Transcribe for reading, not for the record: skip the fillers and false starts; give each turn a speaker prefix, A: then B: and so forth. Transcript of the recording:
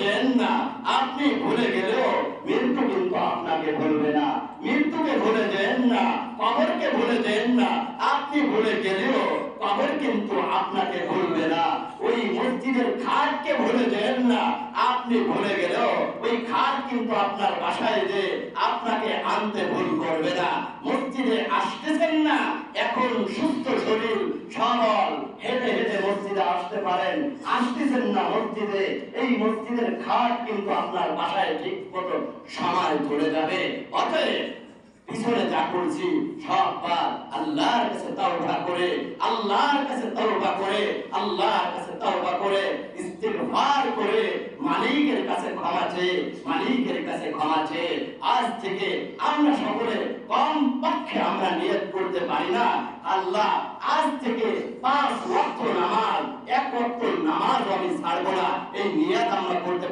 A: যেন না। আপনি ভুলে গেলেও মৃত্যু কিন্তু আপনাকে ভুলবে না। মৃত্যুকে ভুলে যেন না, কবরকে ভুলে যেন না। আপনি ভুলে গেলেও কবর কিন্তু আপনাকে ভুলবে না। ওই মসজিদের খাটকে ভুলে যেন না। আপনি ভুলে গেলেও ওই খাট কিন্তু আপনার বাসায় যে আপনাকে আনতে ভুল করবে না। মসজিদে আসতেছেন না, এখন সুস্থ শরীর সবল হেঁটে হেঁটে মসজিদে আসতে পারেন। আসতেছেন না মসজিদে, এই মসজিদের খাট কিন্তু আপনার বাসায় ঠিক মতো সময় চলে যাবে। অতএব পিছনে যা করছি সব বাদ আল্লাহর কাছে তওবা করে, আল্লাহর কাছে তওবা করে, আল্লাহর কাছে তওবা করে, ইস্তিগফার করে, মালিকের কাছে ক্ষমা চেয়ে, মালিকের কাছে ক্ষমা চেয়ে আজ থেকে আমরা সকলে কম পক্ষে আমরা নিয়ত করতে পারি না, আল্লাহ আজ থেকে 5 ওয়াক্ত নামাজ, 1 ওয়াক্ত নামাজ আমি ছাড়বো না। এই নিয়ত আমরা করতে